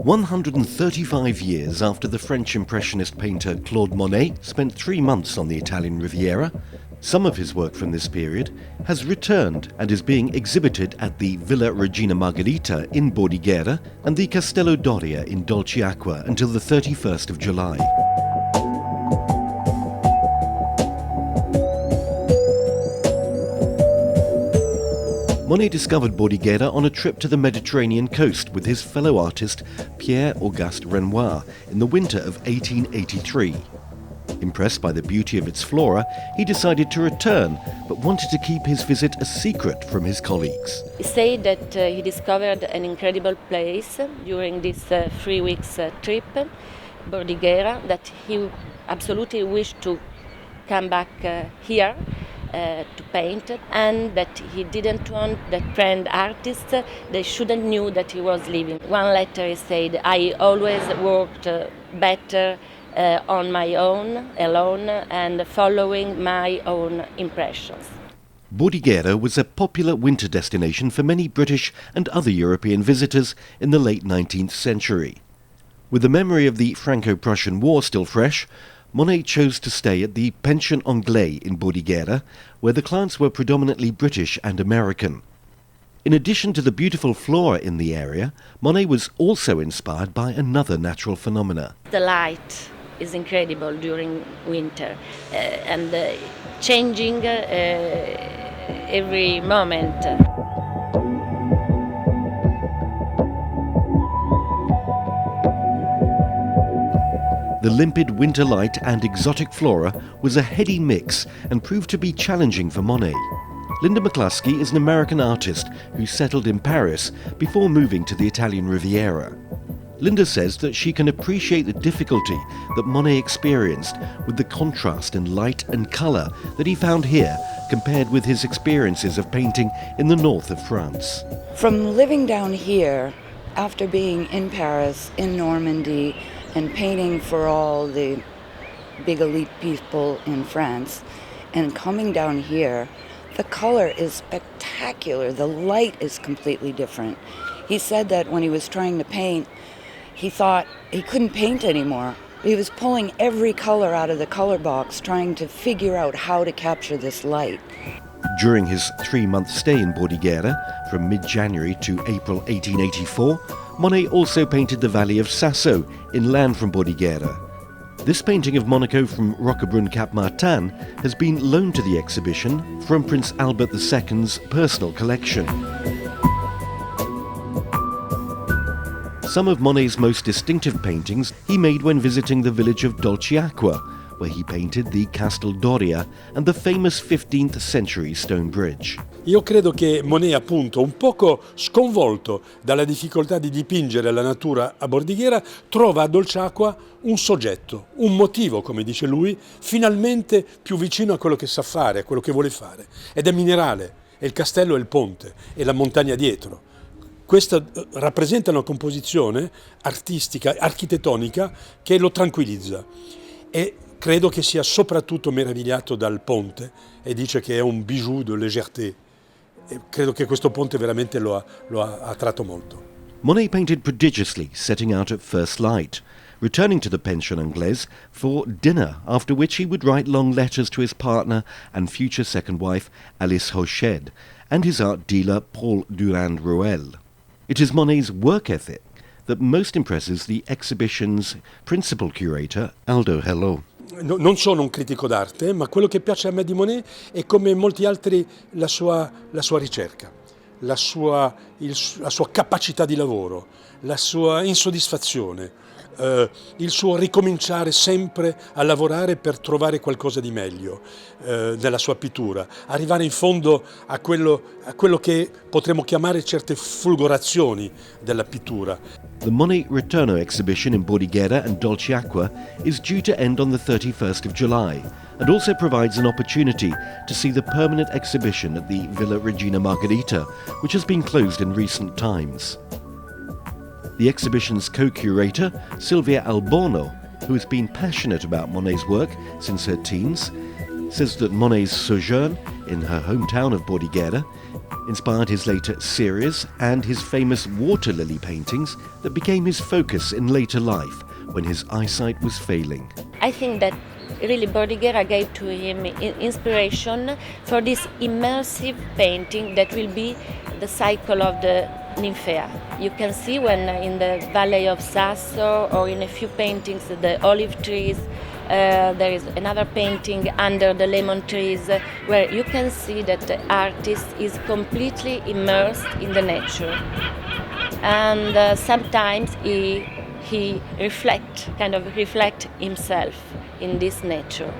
135 years after the French Impressionist painter Claude Monet spent 3 months on the Italian Riviera, some of his work from this period has returned and is being exhibited at the Villa Regina Margerita in Bordighera and the Castello Doria in Dolceacqua until the 31st of July. Monet discovered Bordighera on a trip to the Mediterranean coast with his fellow artist Pierre-Auguste Renoir in the winter of 1883. Impressed by the beauty of its flora, he decided to return, but wanted to keep his visit a secret from his colleagues. He said that he discovered an incredible place during this 3 weeks trip, Bordighera, that he absolutely wished to come back here to paint, and that he didn't want that friend artists, they shouldn't knew that he was leaving. One letter he said, I always worked better on my own, alone, and following my own impressions. Bordighera was a popular winter destination for many British and other European visitors in the late 19th century. With the memory of the Franco-Prussian War still fresh, Monet chose to stay at the Pension Anglais in Bordighera, where the clients were predominantly British and American. In addition to the beautiful flora in the area, Monet was also inspired by another natural phenomena. The light is incredible during winter and changing every moment. The limpid winter light and exotic flora was a heady mix and proved to be challenging for Monet. Linda McCluskey is an American artist who settled in Paris before moving to the Italian Riviera. Linda says that she can appreciate the difficulty that Monet experienced with the contrast in light and colour that he found here compared with his experiences of painting in the north of France. From living down here, after being in Paris, in Normandy, and painting for all the big elite people in France, and coming down here, the color is spectacular. The light is completely different. He said that when he was trying to paint, he thought he couldn't paint anymore. He was pulling every color out of the color box, trying to figure out how to capture this light. During his 3-month stay in Bordighera, from mid-January to April 1884, Monet also painted the valley of Sasso, inland from Bordighera. This painting of Monaco from Roquebrune Cap Martin has been loaned to the exhibition from Prince Albert II's personal collection. Some of Monet's most distinctive paintings he made when visiting the village of Dolceacqua, where he painted the Castel Doria and the famous 15th century stone bridge. Io credo che Monet, appunto, un poco sconvolto dalla difficoltà di dipingere la natura a Bordighera, trova a Dolceacqua un soggetto, un motivo, come dice lui, finalmente più vicino a quello che sa fare, a quello che vuole fare. Ed è minerale, è il castello e il ponte, e la montagna dietro. Questa rappresenta una composizione artistica, architettonica, che lo tranquillizza. E credo che sia soprattutto meravigliato dal ponte e dice che è un bijou de légèreté. E credo che questo ponte veramente lo ha attratto molto. Monet painted prodigiously, setting out at first light, returning to the Pension Anglaise for dinner, after which he would write long letters to his partner and future second wife Alice Hoched and his art dealer Paul Durand-Ruel. It is Monet's work ethic that most impresses the exhibition's principal curator, Aldo Herlaut. Non sono un critico d'arte, ma quello che piace a me di Monet è, come molti altri, la sua ricerca, la sua capacità di lavoro, la sua insoddisfazione, il suo ricominciare sempre a lavorare per trovare qualcosa di meglio nella sua pittura, arrivare in fondo a quello che potremmo chiamare certe fulgorazioni della pittura. The Monet Ritorno exhibition in Bordighera and Dolceacqua is due to end on the 31st of July and also provides an opportunity to see the permanent exhibition at the Villa Regina Margerita, which has been closed in recent times. The exhibition's co-curator, Silvia Alborno, who has been passionate about Monet's work since her teens, says that Monet's sojourn in her hometown of Bordighera, inspired his later series and his famous water lily paintings that became his focus in later life when his eyesight was failing. I think that really Bordighera gave to him inspiration for this immersive painting that will be the cycle of the Nymphaea. You can see when in the Valley of Sasso or in a few paintings the olive trees, there is another painting under the lemon trees where you can see that the artist is completely immersed in the nature. And sometimes he reflect himself in this nature.